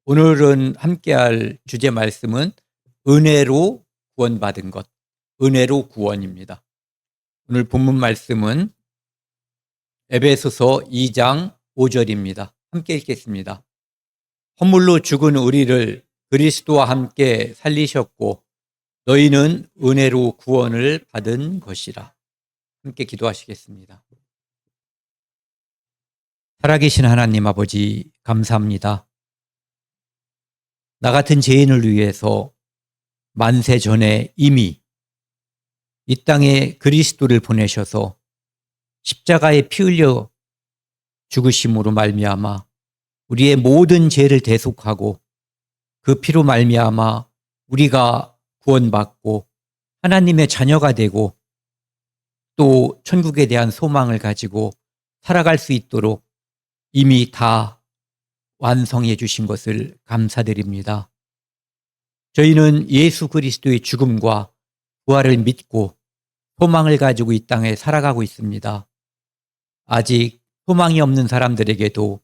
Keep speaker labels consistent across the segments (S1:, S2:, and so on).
S1: 오늘은 함께할 주제 말씀은 은혜로 구원받은 것, 은혜로 구원입니다. 오늘 본문 말씀은 에베소서 2장 5절입니다. 함께 읽겠습니다. 허물로 죽은 우리를 그리스도와 함께 살리셨고 너희는 은혜로 구원을 받은 것이라. 함께 기도하시겠습니다. 살아계신 하나님 아버지 감사합니다. 나 같은 죄인을 위해서 만세 전에 이미 이 땅에 그리스도를 보내셔서 십자가에 피 흘려 죽으심으로 말미암아 우리의 모든 죄를 대속하고 그 피로 말미암아 우리가 구원받고 하나님의 자녀가 되고 또 천국에 대한 소망을 가지고 살아갈 수 있도록 이미 다 완성해 주신 것을 감사드립니다. 저희는 예수 그리스도의 죽음과 부활을 믿고 소망을 가지고 이 땅에 살아가고 있습니다. 아직 소망이 없는 사람들에게도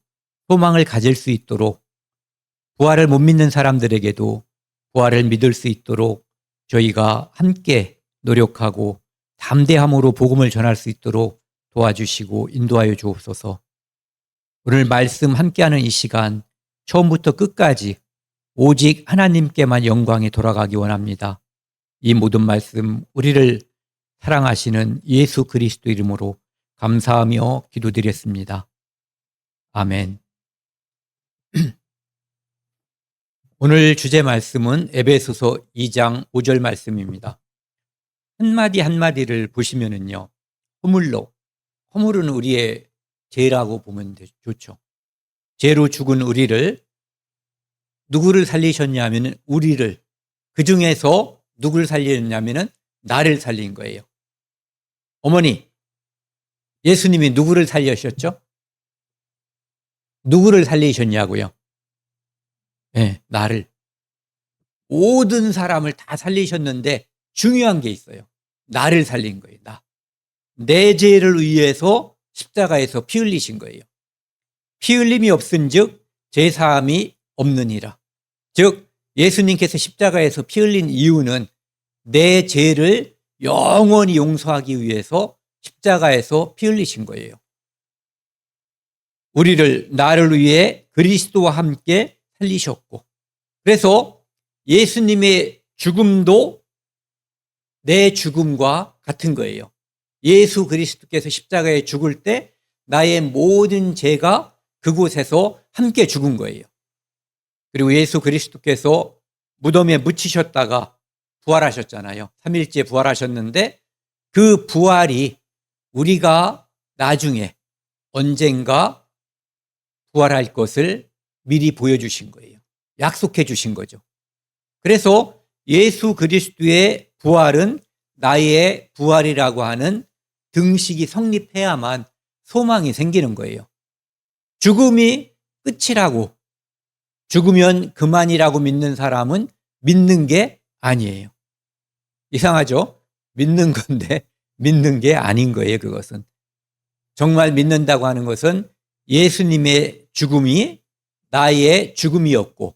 S1: 소망을 가질 수 있도록, 부활을 못 믿는 사람들에게도 부활을 믿을 수 있도록 저희가 함께 노력하고 담대함으로 복음을 전할 수 있도록 도와주시고 인도하여 주옵소서. 오늘 말씀 함께하는 이 시간 처음부터 끝까지 오직 하나님께만 영광이 돌아가기 원합니다. 이 모든 말씀 우리를 사랑하시는 예수 그리스도 이름으로 감사하며 기도드렸습니다. 아멘. 오늘 주제 말씀은 에베소서 2장 5절 말씀입니다. 한마디 한마디를 보시면은요, 허물은 우리의 죄라고 보면 좋죠. 죄로 죽은 우리를 누구를 살리셨냐면 우리를, 그 중에서 누구를 살리셨냐면 나를 살린 거예요. 어머니, 예수님이 누구를 살리셨죠? 누구를 살리셨냐고요? 네, 나를. 모든 사람을 다 살리셨는데 중요한 게 있어요. 나를 살린 거예요. 내 죄를 위해서 십자가에서 피 흘리신 거예요. 피 흘림이 없은즉 죄사함이 없느니라. 즉 예수님께서 십자가에서 피 흘린 이유는 내 죄를 영원히 용서하기 위해서 십자가에서 피 흘리신 거예요. 나를 위해 그리스도와 함께 살리셨고, 그래서 예수님의 죽음도 내 죽음과 같은 거예요. 예수 그리스도께서 십자가에 죽을 때 나의 모든 죄가 그곳에서 함께 죽은 거예요. 그리고 예수 그리스도께서 무덤에 묻히셨다가 부활하셨잖아요. 3일째 부활하셨는데 그 부활이 우리가 나중에 언젠가 부활할 것을 미리 보여주신 거예요. 약속해 주신 거죠. 그래서 예수 그리스도의 부활은 나의 부활이라고 하는 등식이 성립해야만 소망이 생기는 거예요. 죽음이 끝이라고, 죽으면 그만이라고 믿는 사람은 믿는 게 아니에요. 이상하죠? 믿는 건데 믿는 게 아닌 거예요. 그것은 정말 믿는다고 하는 것은 예수님의 죽음이 나의 죽음이었고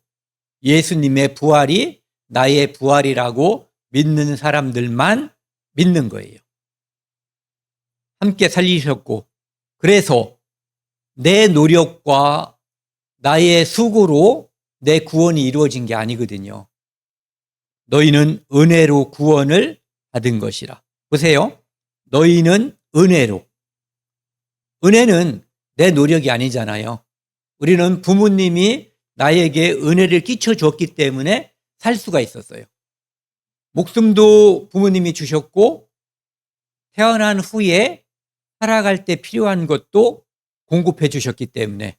S1: 예수님의 부활이 나의 부활이라고 믿는 사람들만 믿는 거예요. 함께 살리셨고, 그래서 내 노력과 나의 수고로 내 구원이 이루어진 게 아니거든요. 너희는 은혜로 구원을 받은 것이라. 보세요. 너희는 은혜로. 은혜는 내 노력이 아니잖아요. 우리는 부모님이 나에게 은혜를 끼쳐줬기 때문에 살 수가 있었어요. 목숨도 부모님이 주셨고 태어난 후에 살아갈 때 필요한 것도 공급해 주셨기 때문에,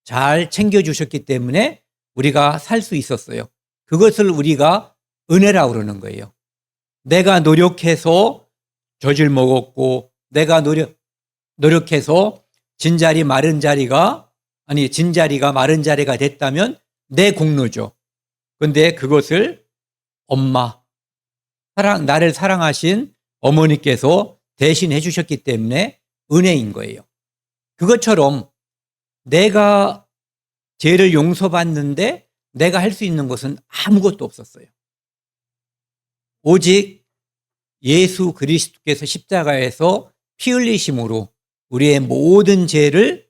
S1: 잘 챙겨주셨기 때문에 우리가 살 수 있었어요. 그것을 우리가 은혜라고 그러는 거예요. 내가 노력해서 젖을 먹었고 내가 노력해서 진자리가 마른 자리가 됐다면 내 공로죠. 그런데 그것을 나를 사랑하신 어머니께서 대신해 주셨기 때문에 은혜인 거예요. 그것처럼 내가 죄를 용서받는데 내가 할 수 있는 것은 아무것도 없었어요. 오직 예수 그리스도께서 십자가에서 피 흘리심으로 우리의 모든 죄를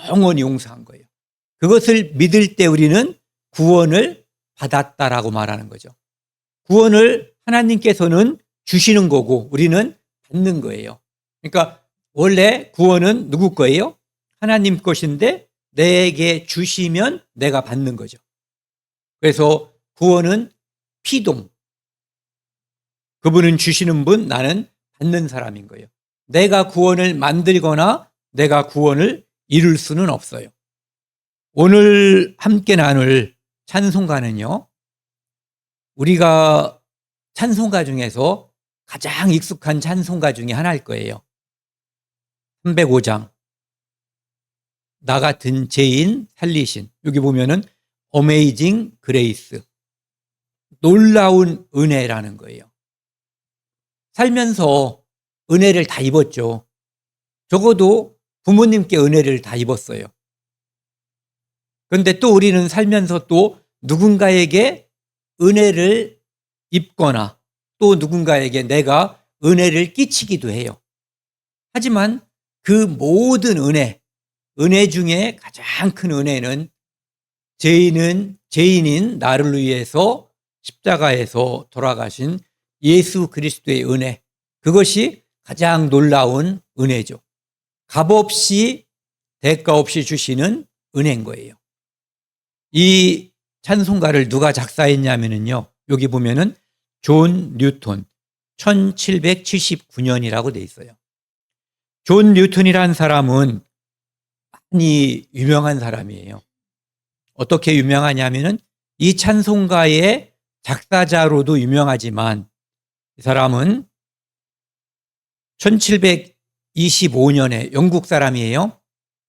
S1: 영원히 용서한 거예요. 그것을 믿을 때 우리는 구원을 받았다라고 말하는 거죠. 구원을 하나님께서는 주시는 거고 우리는 받는 거예요. 그러니까 원래 구원은 누구 거예요? 하나님 것인데 내게 주시면 내가 받는 거죠. 그래서 구원은 피동. 그분은 주시는 분, 나는 받는 사람인 거예요. 내가 구원을 만들거나 내가 구원을 이룰 수는 없어요. 오늘 함께 나눌 찬송가는요, 우리가 찬송가 중에서 가장 익숙한 찬송가 중에 하나일 거예요. 305장. 나 같은 죄인 살리신. 여기 보면은 어메이징 그레이스. 놀라운 은혜라는 거예요. 살면서 은혜를 다 입었죠. 적어도 부모님께 은혜를 다 입었어요. 그런데 또 우리는 살면서 또 누군가에게 은혜를 입거나 또 누군가에게 내가 은혜를 끼치기도 해요. 하지만 그 모든 은혜 중에 가장 큰 은혜는 죄인인 나를 위해서 십자가에서 돌아가신 예수 그리스도의 은혜, 그것이 가장 놀라운 은혜죠. 값없이 대가 없이 주시는 은혜인 거예요. 이 찬송가를 누가 작사했냐면요, 여기 보면은 존 뉴턴 1779년이라고 돼 있어요. 존 뉴턴이라는 사람은 많이 유명한 사람이에요. 어떻게 유명하냐면은 이 찬송가의 작사자로도 유명하지만 이 사람은 1725년에 영국 사람이에요.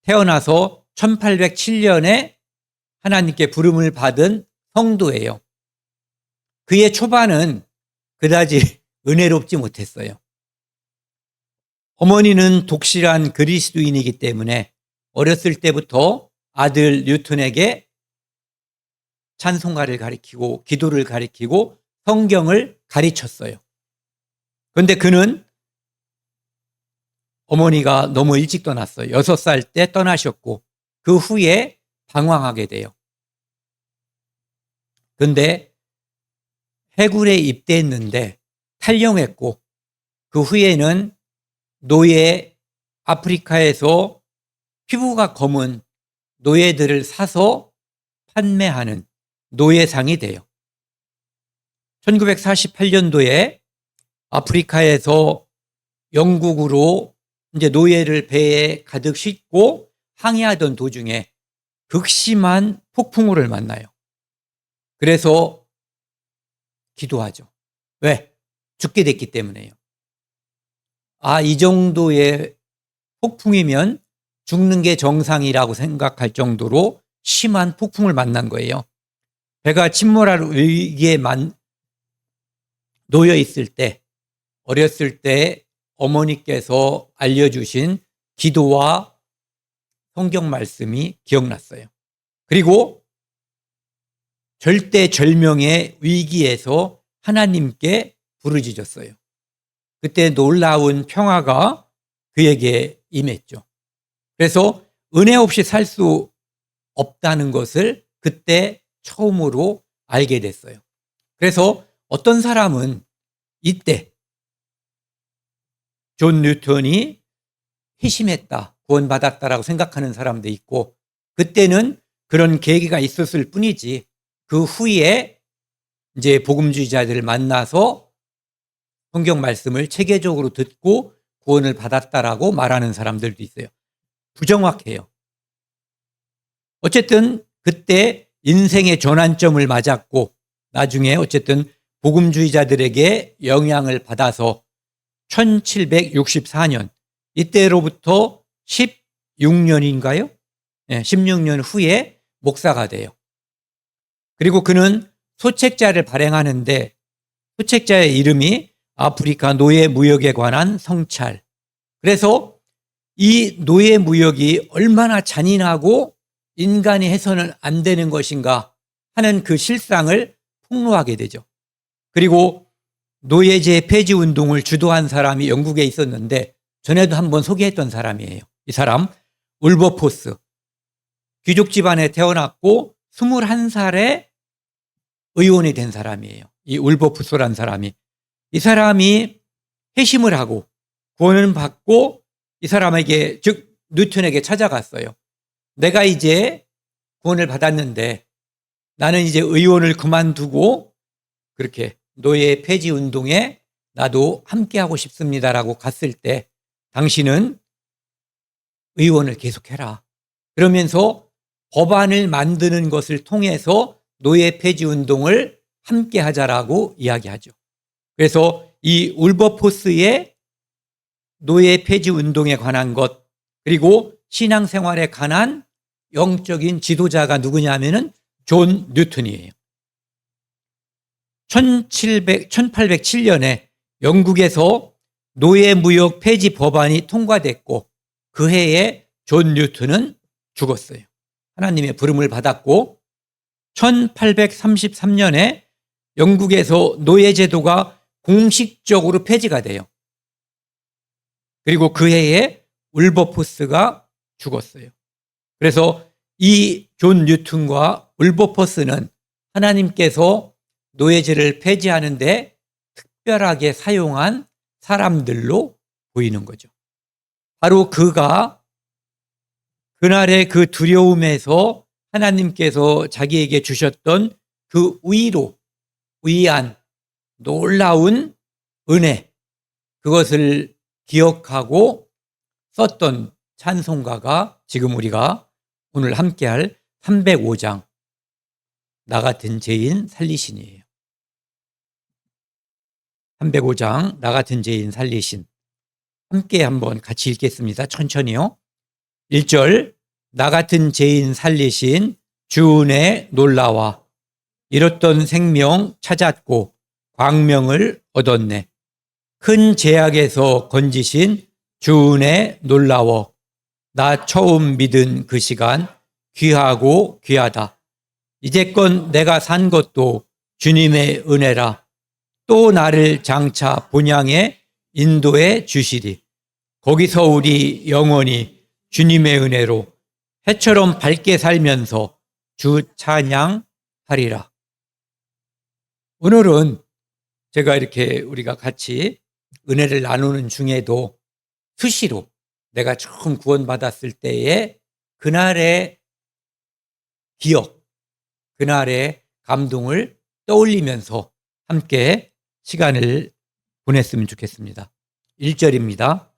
S1: 태어나서 1807년에 하나님께 부름을 받은 성도예요. 그의 초반은 그다지 은혜롭지 못했어요. 어머니는 독실한 그리스도인이기 때문에 어렸을 때부터 아들 뉴턴에게 찬송가를 가르치고 기도를 가르치고 성경을 가르쳤어요. 그런데 그는 어머니가 너무 일찍 떠났어요. 6살 때 떠나셨고 그 후에 방황하게 돼요. 그런데 해군에 입대했는데 탈영했고 그 후에는 노예 아프리카에서 피부가 검은 노예들을 사서 판매하는 노예상이 돼요. 1948년도에 아프리카에서 영국으로 이제 노예를 배에 가득 싣고 항해하던 도중에 극심한 폭풍우를 만나요. 그래서 기도하죠. 왜? 죽게 됐기 때문에요. 이 정도의 폭풍이면 죽는 게 정상이라고 생각할 정도로 심한 폭풍을 만난 거예요. 배가 침몰할 위기에 놓여 있을 때, 어렸을 때 어머니께서 알려주신 기도와 성경 말씀이 기억났어요. 그리고 절대절명의 위기에서 하나님께 부르짖었어요. 그때 놀라운 평화가 그에게 임했죠. 그래서 은혜 없이 살 수 없다는 것을 그때 처음으로 알게 됐어요. 그래서 어떤 사람은 이때 존 뉴턴이 회심했다, 구원받았다라고 생각하는 사람도 있고, 그때는 그런 계기가 있었을 뿐이지 그 후에 이제 복음주의자들을 만나서 성경 말씀을 체계적으로 듣고 구원을 받았다라고 말하는 사람들도 있어요. 부정확해요. 어쨌든 그때 인생의 전환점을 맞았고 나중에 어쨌든 복음주의자들에게 영향을 받아서 1764년 이때로부터 16년인가요? 네, 16년 후에 목사가 돼요. 그리고 그는 소책자를 발행하는데 소책자의 이름이 아프리카 노예 무역에 관한 성찰. 그래서 이 노예 무역이 얼마나 잔인하고 인간이 해서는 안 되는 것인가, 하는 그 실상을 폭로하게 되죠. 그리고 노예제 폐지 운동을 주도한 사람이 영국에 있었는데 전에도 한번 소개했던 사람이에요. 이 사람 울버포스. 귀족 집안에 태어났고 21살에 의원이 된 사람이에요. 이 울버포스라는 사람이. 이 사람이 회심을 하고 구원을 받고 이 사람에게, 즉 뉴턴에게 찾아갔어요. 내가 이제 구원을 받았는데 나는 이제 의원을 그만두고 그렇게 노예 폐지 운동에 나도 함께하고 싶습니다라고 갔을 때 당신은 의원을 계속해라. 그러면서 법안을 만드는 것을 통해서 노예 폐지 운동을 함께하자라고 이야기하죠. 그래서 이 울버포스의 노예 폐지 운동에 관한 것, 그리고 신앙생활에 관한 영적인 지도자가 누구냐면은 존 뉴턴이에요. 1807년에 영국에서 노예무역 폐지 법안이 통과됐고 그 해에 존 뉴턴은 죽었어요. 하나님의 부름을 받았고 1833년에 영국에서 노예제도가 공식적으로 폐지가 돼요. 그리고 그 해에 울버포스가 죽었어요. 그래서 이 존 뉴턴과 울버포스는 하나님께서 노예제를 폐지하는데 특별하게 사용한 사람들로 보이는 거죠. 바로 그가 그날의 그 두려움에서 하나님께서 자기에게 주셨던 그 위안, 놀라운 은혜, 그것을 기억하고 썼던 찬송가가 지금 우리가 오늘 함께할 305장 나 같은 죄인 살리신이에요. 305장 나 같은 죄인 살리신. 함께 한번 같이 읽겠습니다. 천천히요. 1절 나 같은 죄인 살리신 주 은혜 놀라와 잃었던 생명 찾았고 광명을 얻었네. 큰 죄악에서 건지신 주 은혜 놀라워 나 처음 믿은 그 시간 귀하고 귀하다. 이제껏 내가 산 것도 주님의 은혜라. 또 나를 장차 본향에 인도해 주시리. 거기서 우리 영원히 주님의 은혜로 해처럼 밝게 살면서 주 찬양하리라. 오늘은 제가 이렇게 우리가 같이 은혜를 나누는 중에도 수시로 내가 처음 구원받았을 때의 그날의 기억, 그날의 감동을 떠올리면서 함께 시간을 보냈으면 좋겠습니다. 1절입니다.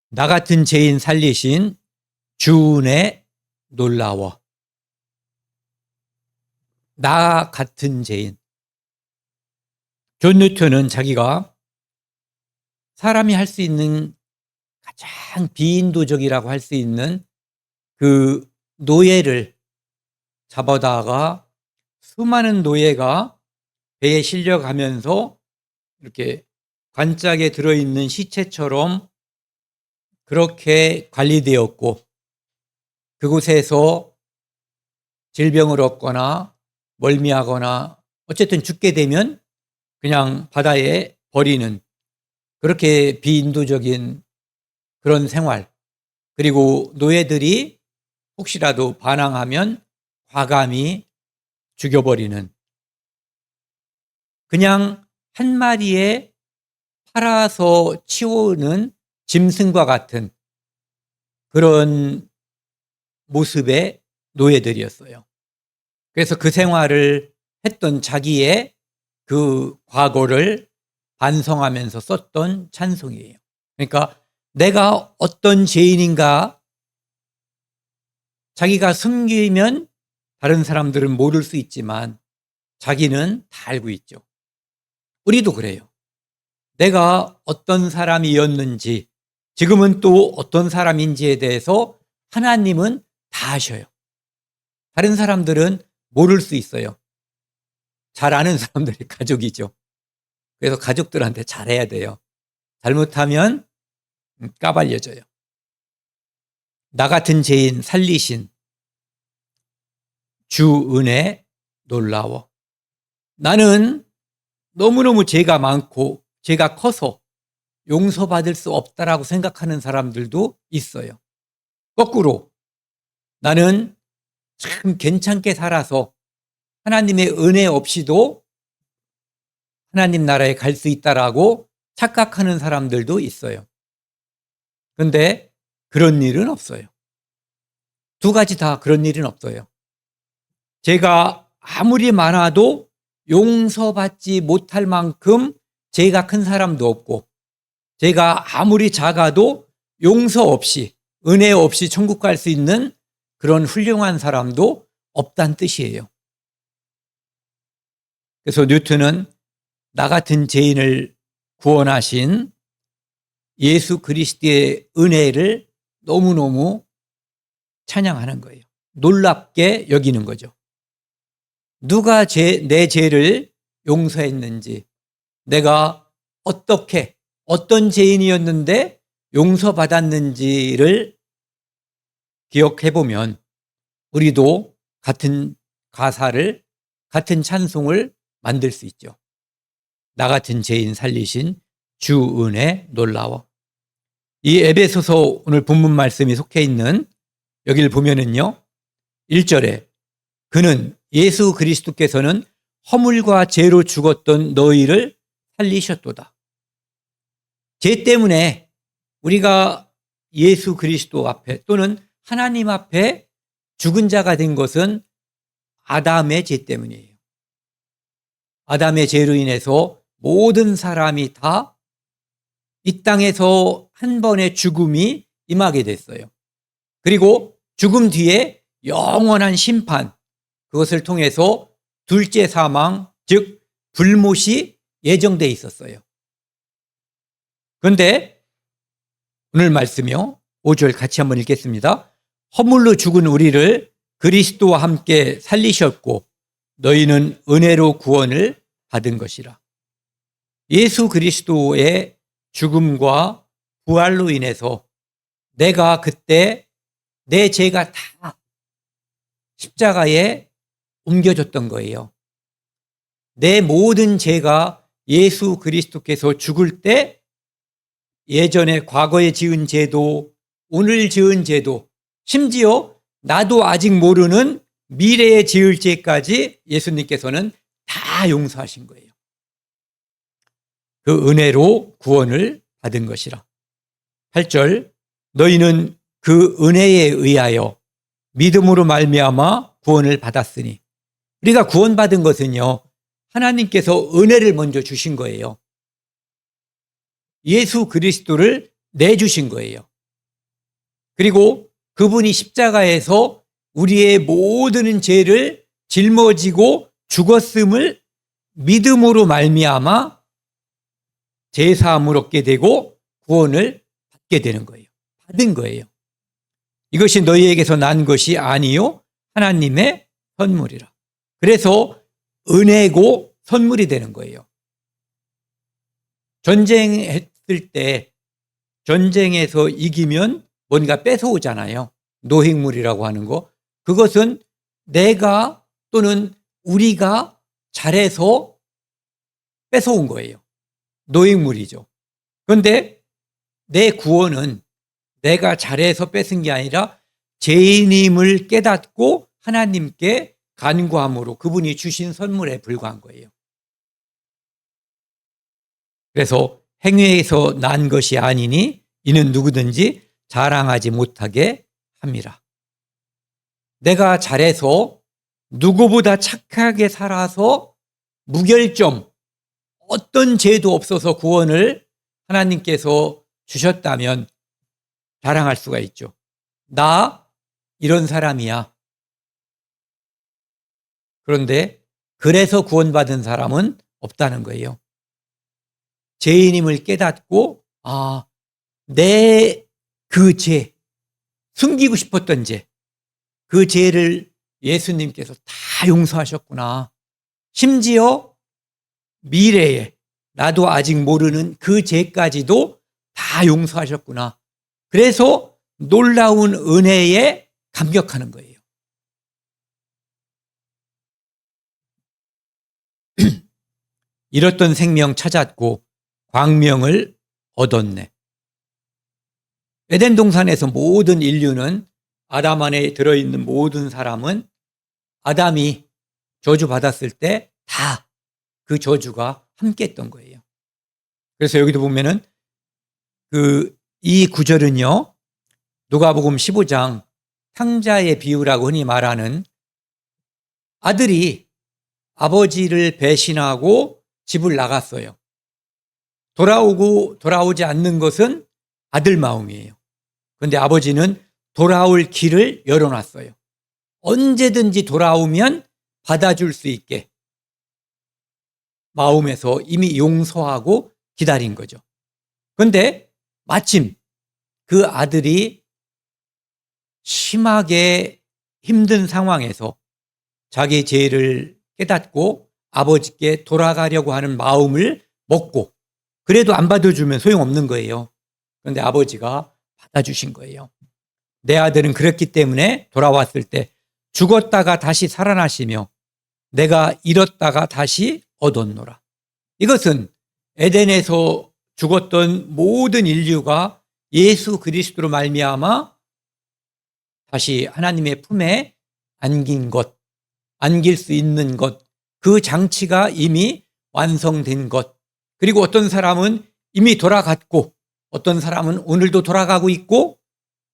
S1: 나 같은 죄인 살리신 주 은혜 놀라워. 나 같은 죄인. 존 뉴턴은 자기가 사람이 할 수 있는 가장 비인도적이라고 할 수 있는 그 노예를 잡아다가 수많은 노예가 배에 실려가면서 이렇게 관짝에 들어있는 시체처럼 그렇게 관리되었고 그곳에서 질병을 얻거나 멀미하거나 어쨌든 죽게 되면 그냥 바다에 버리는 그렇게 비인도적인 그런 생활, 그리고 노예들이 혹시라도 반항하면 과감히 죽여버리는, 그냥 한 마리에 팔아서 치우는 짐승과 같은 그런 모습의 노예들이었어요. 그래서 그 생활을 했던 자기의 그 과거를 반성하면서 썼던 찬송이에요. 그러니까 내가 어떤 죄인인가 자기가 숨기면 다른 사람들은 모를 수 있지만 자기는 다 알고 있죠. 우리도 그래요. 내가 어떤 사람이었는지, 지금은 또 어떤 사람인지에 대해서 하나님은 다 아셔요. 다른 사람들은 모를 수 있어요. 잘 아는 사람들이 가족이죠. 그래서 가족들한테 잘해야 돼요. 잘못하면 까발려져요. 나 같은 죄인 살리신 주 은혜 놀라워. 나는 너무너무 죄가 많고 죄가 커서 용서받을 수 없다라고 생각하는 사람들도 있어요. 거꾸로 나는 참 괜찮게 살아서 하나님의 은혜 없이도 하나님 나라에 갈 수 있다라고 착각하는 사람들도 있어요. 그런데 그런 일은 없어요. 두 가지 다 그런 일은 없어요. 죄가 아무리 많아도 용서받지 못할 만큼 죄가 큰 사람도 없고, 죄가 아무리 작아도 용서 없이, 은혜 없이 천국 갈 수 있는 그런 훌륭한 사람도 없다는 뜻이에요. 그래서 뉴턴은 나 같은 죄인을 구원하신 예수 그리스도의 은혜를 너무너무 찬양하는 거예요. 놀랍게 여기는 거죠. 누가 내 죄를 용서했는지, 내가 어떻게, 어떤 죄인이었는데 용서받았는지를 기억해보면 우리도 같은 가사를, 같은 찬송을 만들 수 있죠. 나 같은 죄인 살리신 주 은혜 놀라워. 이 에베소서 오늘 본문 말씀이 속해 있는 여기를 보면은요, 1절에 그는 예수 그리스도께서는 허물과 죄로 죽었던 너희를 살리셨도다. 죄 때문에 우리가 예수 그리스도 앞에 또는 하나님 앞에 죽은 자가 된 것은 아담의 죄 때문이에요. 아담의 죄로 인해서 모든 사람이 다 이 땅에서 한 번의 죽음이 임하게 됐어요. 그리고 죽음 뒤에 영원한 심판, 그것을 통해서 둘째 사망, 즉 불못이 예정돼 있었어요. 그런데 오늘 말씀이요, 5절 같이 한번 읽겠습니다. 허물로 죽은 우리를 그리스도와 함께 살리셨고 너희는 은혜로 구원을 받은 것이라. 예수 그리스도의 죽음과 부활로 인해서 내가 그때 내 죄가 다 십자가에 옮겨졌던 거예요. 내 모든 죄가 예수 그리스도께서 죽을 때 예전에 과거에 지은 죄도 오늘 지은 죄도 심지어 나도 아직 모르는 미래에 지을 죄까지 예수님께서는 다 용서하신 거예요. 그 은혜로 구원을 받은 것이라. 8절 너희는 그 은혜에 의하여 믿음으로 말미암아 구원을 받았으니, 우리가 구원받은 것은요, 하나님께서 은혜를 먼저 주신 거예요. 예수 그리스도를 내주신 거예요. 그리고 그분이 십자가에서 우리의 모든 죄를 짊어지고 죽었음을 믿음으로 말미암아 제사함을 얻게 되고 구원을 받게 되는 거예요. 받은 거예요. 이것이 너희에게서 난 것이 아니요 하나님의 선물이라. 그래서 은혜고 선물이 되는 거예요. 전쟁했을 때 전쟁에서 이기면 뭔가 뺏어오잖아요. 노획물이라고 하는 거. 그것은 내가 또는 우리가 잘해서 뺏어온 거예요. 노획물이죠. 그런데 내 구원은 내가 잘해서 뺏은 게 아니라 죄인임을 깨닫고 하나님께 간구함으로 그분이 주신 선물에 불과한 거예요. 그래서 행위에서 난 것이 아니니 이는 누구든지 자랑하지 못하게 함이라. 내가 잘해서 누구보다 착하게 살아서 무결점, 어떤 죄도 없어서 구원을 하나님께서 주셨다면 자랑할 수가 있죠. 나 이런 사람이야. 그런데 그래서 구원받은 사람은 없다는 거예요. 죄인임을 깨닫고 내 그 죄, 숨기고 싶었던 죄, 그 죄를 예수님께서 다 용서하셨구나. 심지어 미래에 나도 아직 모르는 그 죄까지도 다 용서하셨구나. 그래서 놀라운 은혜에 감격하는 거예요. 잃었던 생명 찾았고 광명을 얻었네. 에덴 동산에서 모든 인류는, 아담 안에 들어있는 모든 사람은 아담이 저주받았을 때 다 그 저주가 함께 했던 거예요. 그래서 여기도 보면은 이 구절은요, 누가복음 15장 탕자의 비유라고 흔히 말하는, 아들이 아버지를 배신하고 집을 나갔어요. 돌아오지 않는 것은 아들 마음이에요. 그런데 아버지는 돌아올 길을 열어놨어요. 언제든지 돌아오면 받아줄 수 있게 마음에서 이미 용서하고 기다린 거죠. 그런데 마침 그 아들이 심하게 힘든 상황에서 자기 죄를 깨닫고 아버지께 돌아가려고 하는 마음을 먹고, 그래도 안 받아주면 소용없는 거예요. 그런데 아버지가 받아주신 거예요. 내 아들은 그랬기 때문에 돌아왔을 때 죽었다가 다시 살아나시며 내가 잃었다가 다시 얻었노라. 이것은 에덴에서 죽었던 모든 인류가 예수 그리스도로 말미암아 다시 하나님의 품에 안긴 것, 안길 수 있는 것, 그 장치가 이미 완성된 것. 그리고 어떤 사람은 이미 돌아갔고 어떤 사람은 오늘도 돌아가고 있고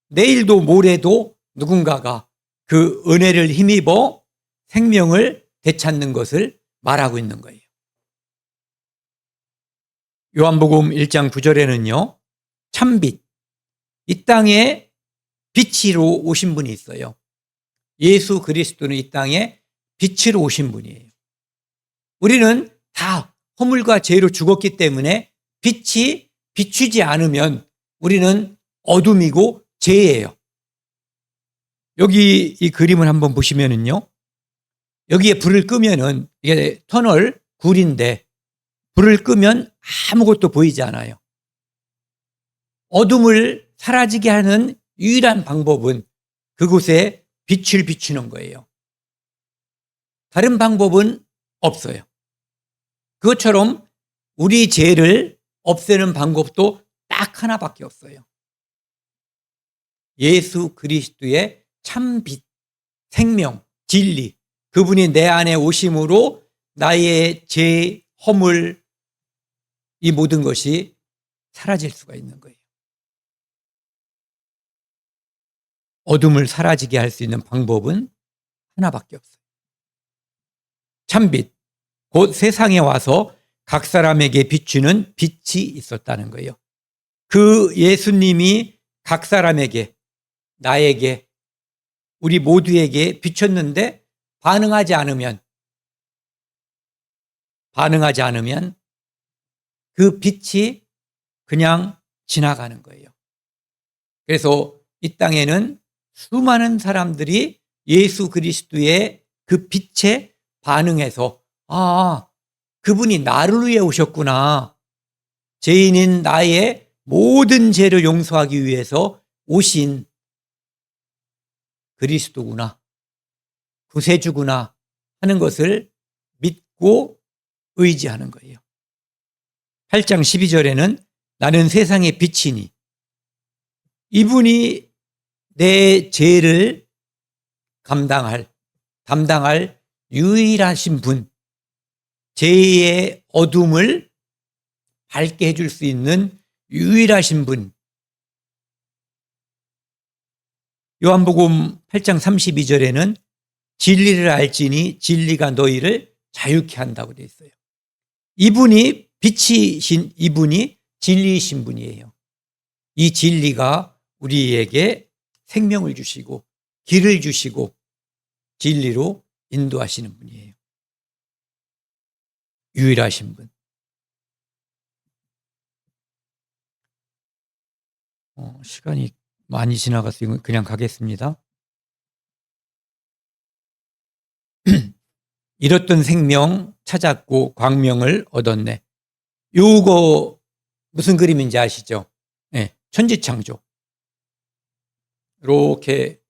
S1: 내일도 모레도 누군가가 그 은혜를 힘입어 생명을 되찾는 것을 말하고 있는 거예요. 요한복음 1장 9절에는요, 참빛, 이 땅에 빛으로 오신 분이 있어요. 예수 그리스도는 이 땅에 빛으로 오신 분이에요. 우리는 다 허물과 죄로 죽었기 때문에 빛이 비추지 않으면 우리는 어둠이고 죄예요. 여기 이 그림을 한번 보시면은요, 여기에 불을 끄면은 이게 터널 굴인데 불을 끄면 아무것도 보이지 않아요. 어둠을 사라지게 하는 유일한 방법은 그곳에 빛을 비추는 거예요. 다른 방법은 없어요. 그것처럼 우리 죄를 없애는 방법도 딱 하나밖에 없어요. 예수 그리스도의 참빛, 생명, 진리, 그분이 내 안에 오심으로 나의 죄, 허물, 이 모든 것이 사라질 수가 있는 거예요. 어둠을 사라지게 할 수 있는 방법은 하나밖에 없어요. 참빛, 곧 세상에 와서 각 사람에게 비추는 빛이 있었다는 거예요. 그 예수님이 각 사람에게, 나에게, 우리 모두에게 비췄는데 반응하지 않으면 그 빛이 그냥 지나가는 거예요. 그래서 이 땅에는 수많은 사람들이 예수 그리스도의 그 빛에 반응해서, 그분이 나를 위해 오셨구나. 죄인인 나의 모든 죄를 용서하기 위해서 오신 그리스도구나, 구세주구나 하는 것을 믿고 의지하는 거예요. 8장 12절에는 나는 세상의 빛이니, 이분이 내 죄를 담당할 유일하신 분, 죄의 어둠을 밝게 해줄 수 있는 유일하신 분. 요한복음 8장 32절에는 진리를 알지니 진리가 너희를 자유케 한다고 되어 있어요. 이분이 빛이신, 이분이 진리이신 분이에요. 이 진리가 우리에게 생명을 주시고 길을 주시고 진리로 인도하시는 분이에요. 유일하신 분. 시간이 많이 지나갔어요. 그냥 가겠습니다. 잃었던 생명 찾았고 광명을 얻었네. 요거 무슨 그림인지 아시죠? 천지창조. 이렇게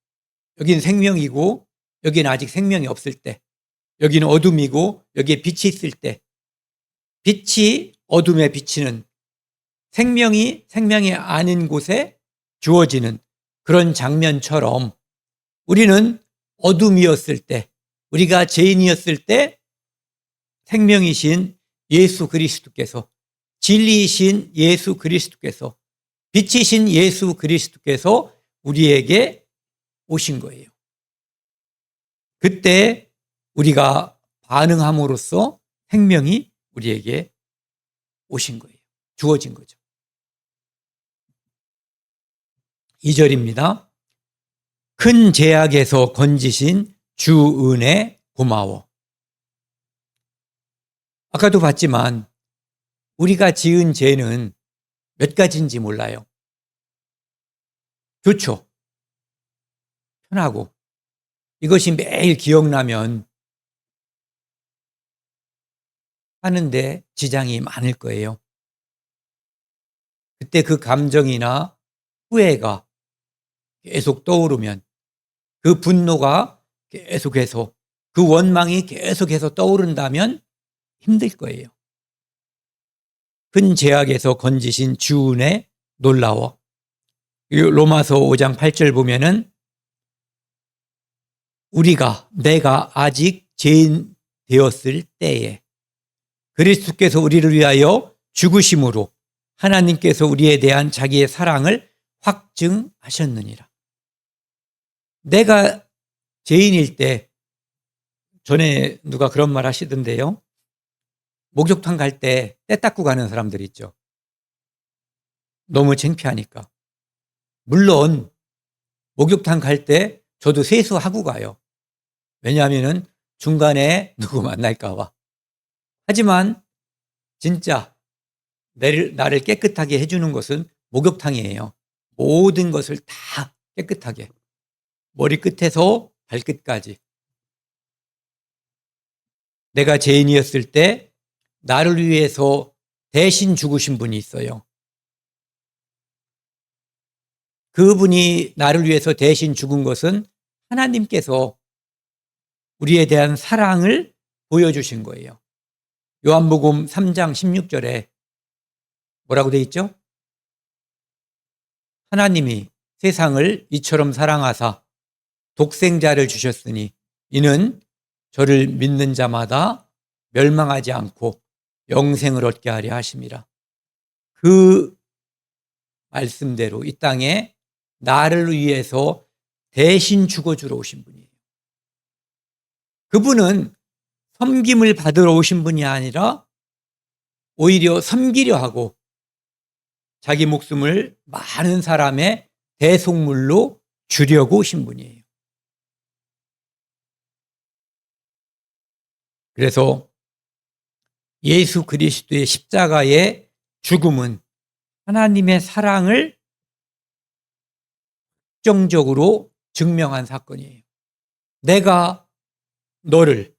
S1: 여긴 생명이고 여기는 아직 생명이 없을 때, 여기는 어둠이고 여기에 빛이 있을 때, 빛이 어둠에 비치는, 생명이 생명이 아닌 곳에 주어지는 그런 장면처럼 우리는 어둠이었을 때, 우리가 죄인이었을 때 생명이신 예수 그리스도께서, 진리이신 예수 그리스도께서, 빛이신 예수 그리스도께서 우리에게 오신 거예요. 그때 우리가 반응함으로써 생명이 우리에게 오신 거예요. 주어진 거죠. 2절입니다. 큰 죄악에서 건지신 주 은혜 고마워. 아까도 봤지만 우리가 지은 죄는 몇 가지인지 몰라요. 좋죠. 편하고. 이것이 매일 기억나면 하는데 지장이 많을 거예요. 그때 그 감정이나 후회가 계속 떠오르면, 그 분노가 계속해서, 그 원망이 계속해서 떠오른다면 힘들 거예요. 큰 죄악에서 건지신 주 은혜 놀라워. 로마서 5장 8절 보면은 내가 아직 죄인 되었을 때에 그리스도께서 우리를 위하여 죽으심으로 하나님께서 우리에 대한 자기의 사랑을 확증하셨느니라. 내가 죄인일 때, 전에 누가 그런 말 하시던데요. 목욕탕 갈 때 때 닦고 가는 사람들 있죠. 너무 창피하니까. 물론 목욕탕 갈 때 저도 세수하고 가요. 왜냐하면 중간에 누구 만날까 봐. 하지만 진짜 나를 깨끗하게 해주는 것은 목욕탕이에요. 모든 것을 다 깨끗하게, 머리끝에서 발끝까지. 내가 죄인이었을 때 나를 위해서 대신 죽으신 분이 있어요. 그분이 나를 위해서 대신 죽은 것은 하나님께서 우리에 대한 사랑을 보여주신 거예요. 요한복음 3장 16절에 뭐라고 돼 있죠? 하나님이 세상을 이처럼 사랑하사 독생자를 주셨으니 이는 저를 믿는 자마다 멸망하지 않고 영생을 얻게 하려 하심이라. 그 말씀대로 이 땅에 나를 위해서 대신 죽어주러 오신 분이에요. 그분은 섬김을 받으러 오신 분이 아니라 오히려 섬기려 하고 자기 목숨을 많은 사람의 대속물로 주려고 오신 분이에요. 그래서 예수 그리스도의 십자가의 죽음은 하나님의 사랑을 확정적으로 증명한 사건이에요. 내가 너를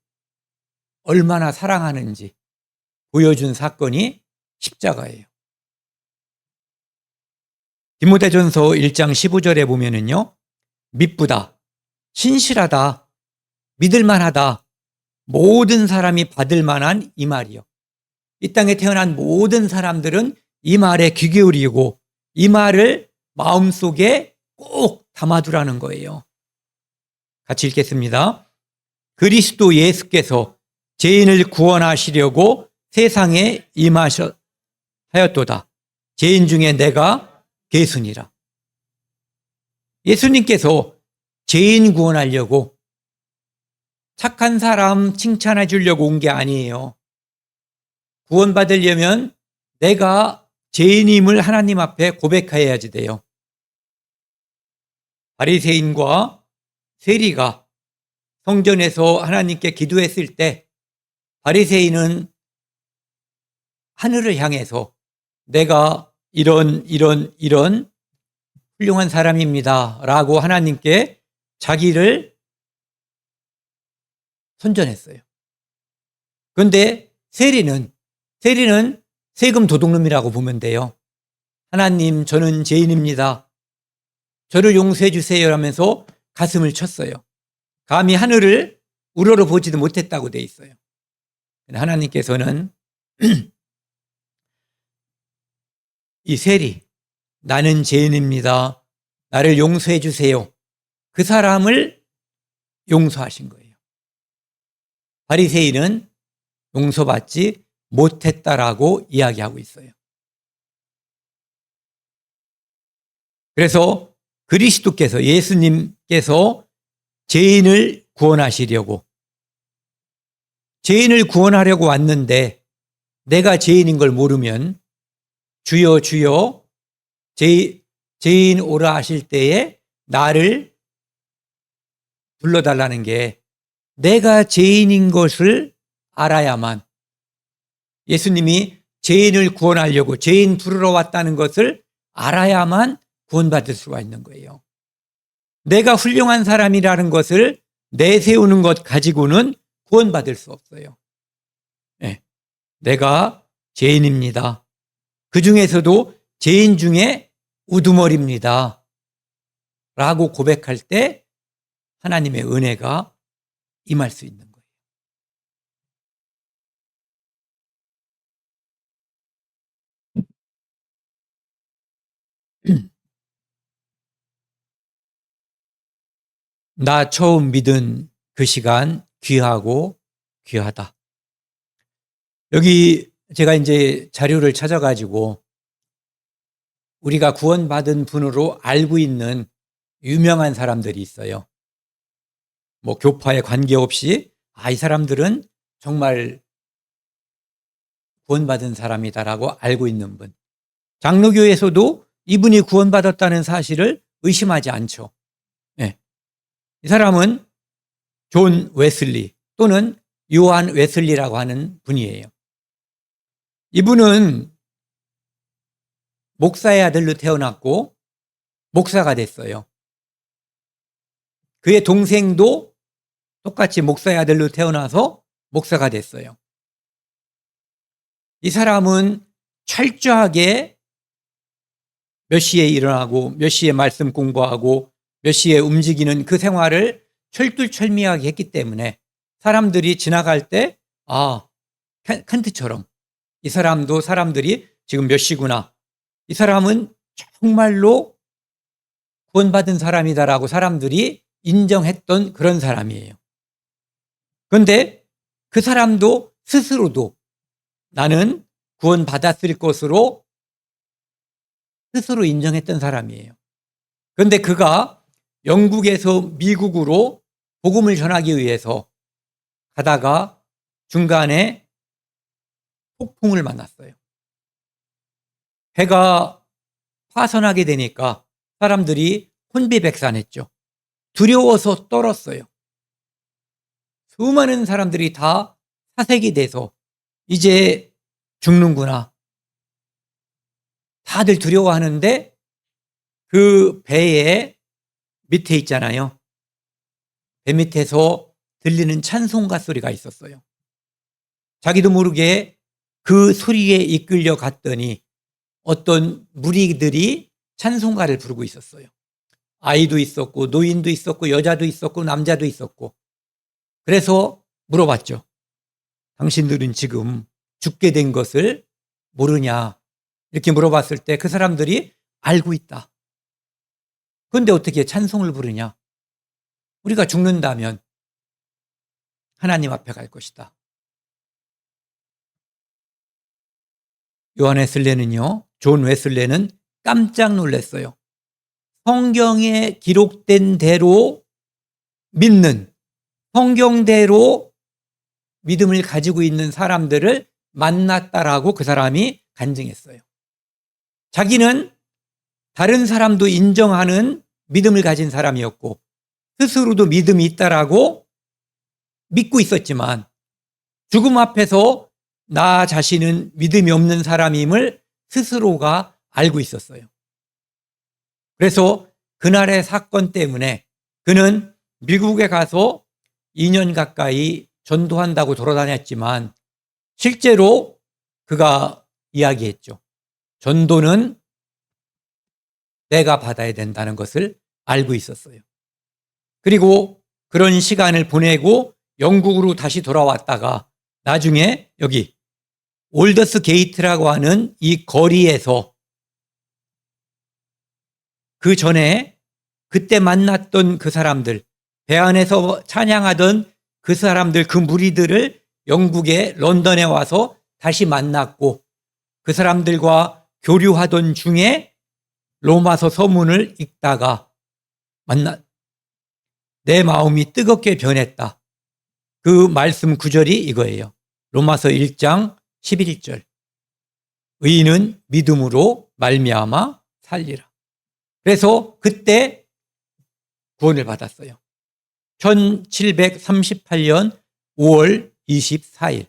S1: 얼마나 사랑하는지 보여준 사건이 십자가예요. 디모데전서 1장 15절에 보면은요, 미쁘다, 신실하다, 믿을만하다, 모든 사람이 받을 만한 이 말이요. 이 땅에 태어난 모든 사람들은 이 말에 귀 기울이고 이 말을 마음속에 꼭 담아두라는 거예요. 같이 읽겠습니다. 그리스도 예수께서 죄인을 구원하시려고 세상에 임하셨도다. 죄인 중에 내가 괴순이라. 예수님께서 죄인 구원하려고, 착한 사람 칭찬해 주려고 온 게 아니에요. 구원받으려면 내가 죄인임을 하나님 앞에 고백해야지 돼요. 바리새인과 세리가 성전에서 하나님께 기도했을 때 바리새인은 하늘을 향해서 내가 이런 훌륭한 사람입니다 라고 하나님께 자기를 선전했어요. 그런데 세리는 세금 도둑놈이라고 보면 돼요. 하나님, 저는 죄인입니다. 저를 용서해 주세요 하면서 가슴을 쳤어요. 감히 하늘을 우러러 보지도 못했다고 돼 있어요. 하나님께서는 이 세리, 나는 죄인입니다. 나를 용서해 주세요. 그 사람을 용서하신 거예요. 바리새인은 용서받지 못했다라고 이야기하고 있어요. 그래서 그리스도께서, 예수님께서 죄인을 구원하시려고, 죄인을 구원하려고 왔는데 내가 죄인인 걸 모르면 주여 주여 죄인 오라 하실 때에 나를 불러달라는 게, 내가 죄인인 것을 알아야만, 예수님이 죄인을 구원하려고 죄인 부르러 왔다는 것을 알아야만 구원받을 수가 있는 거예요. 내가 훌륭한 사람이라는 것을 내세우는 것 가지고는 구원받을 수 없어요. 네. 내가 죄인입니다. 그 중에서도 죄인 중에 우두머리입니다. 라고 고백할 때 하나님의 은혜가 임할 수 있는 거예요. 나 처음 믿은 그 시간 귀하고 귀하다. 여기 제가 이제 자료를 찾아가지고 우리가 구원받은 분으로 알고 있는 유명한 사람들이 있어요. 뭐 교파에 관계없이 이 사람들은 정말 구원받은 사람이다라고 알고 있는 분. 장로교에서도 이분이 구원받았다는 사실을 의심하지 않죠. 네. 이 사람은 존 웨슬리 또는 요한 웨슬리라고 하는 분이에요. 이분은 목사의 아들로 태어났고 목사가 됐어요. 그의 동생도 똑같이 목사의 아들로 태어나서 목사가 됐어요. 이 사람은 철저하게 몇 시에 일어나고 몇 시에 말씀 공부하고 몇 시에 움직이는 그 생활을 철두철미하게 했기 때문에 사람들이 지나갈 때 칸트처럼 이 사람도 사람들이 지금 몇 시구나, 이 사람은 정말로 구원받은 사람이다라고 사람들이 인정했던 그런 사람이에요. 그런데 그 사람도 스스로도 나는 구원받았을 것으로 스스로 인정했던 사람이에요. 그런데 그가 영국에서 미국으로 복음을 전하기 위해서 가다가 중간에 폭풍을 만났어요. 배가 파선하게 되니까 사람들이 혼비백산했죠. 두려워서 떨었어요. 수많은 사람들이 다 사색이 돼서 이제 죽는구나. 다들 두려워하는데 그 배의 밑에 있잖아요. 배 밑에서 들리는 찬송가 소리가 있었어요. 자기도 모르게 그 소리에 이끌려 갔더니 어떤 무리들이 찬송가를 부르고 있었어요. 아이도 있었고 노인도 있었고 여자도 있었고 남자도 있었고. 그래서 물어봤죠. 당신들은 지금 죽게 된 것을 모르냐? 이렇게 물어봤을 때 그 사람들이 알고 있다. 그런데 어떻게 찬송을 부르냐? 우리가 죽는다면 하나님 앞에 갈 것이다. 요한 웨슬레는요, 존 웨슬레는 깜짝 놀랐어요. 성경에 기록된 대로 믿는, 성경대로 믿음을 가지고 있는 사람들을 만났다라고 그 사람이 간증했어요. 자기는 다른 사람도 인정하는 믿음을 가진 사람이었고 스스로도 믿음이 있다라고 믿고 있었지만 죽음 앞에서 나 자신은 믿음이 없는 사람임을 스스로가 알고 있었어요. 그래서 그날의 사건 때문에 그는 미국에 가서 2년 가까이 전도한다고 돌아다녔지만 실제로 그가 이야기했죠. 전도는 내가 받아야 된다는 것을 알고 있었어요. 그리고 그런 시간을 보내고 영국으로 다시 돌아왔다가 나중에 여기 올더스 게이트라고 하는 이 거리에서 그 전에 그때 만났던 그 사람들, 배 안에서 찬양하던 그 사람들, 그 무리들을 영국의 런던에 와서 다시 만났고 그 사람들과 교류하던 중에 로마서 서문을 읽다가 내 마음이 뜨겁게 변했다. 그 말씀 구절이 이거예요. 로마서 1장 11절. 의인은 믿음으로 말미암아 살리라. 그래서 그때 구원을 받았어요. 1738년 5월 24일.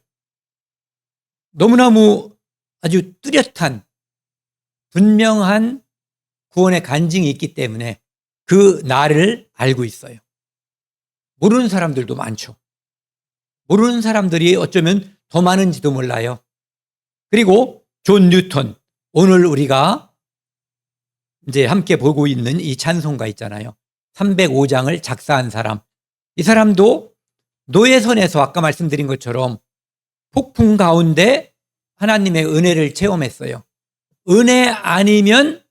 S1: 너무너무 아주 뚜렷한 분명한 구원의 간증이 있기 때문에 그 날을 알고 있어요. 모르는 사람들도 많죠. 모르는 사람들이 어쩌면 더 많은지도 몰라요. 그리고 존 뉴턴, 오늘 우리가 이제 함께 보고 있는 이 찬송가 있잖아요. 305장을 작사한 사람. 이 사람도 노예선에서 아까 말씀드린 것처럼 폭풍 가운데 하나님의 은혜를 체험했어요. 은혜 아니면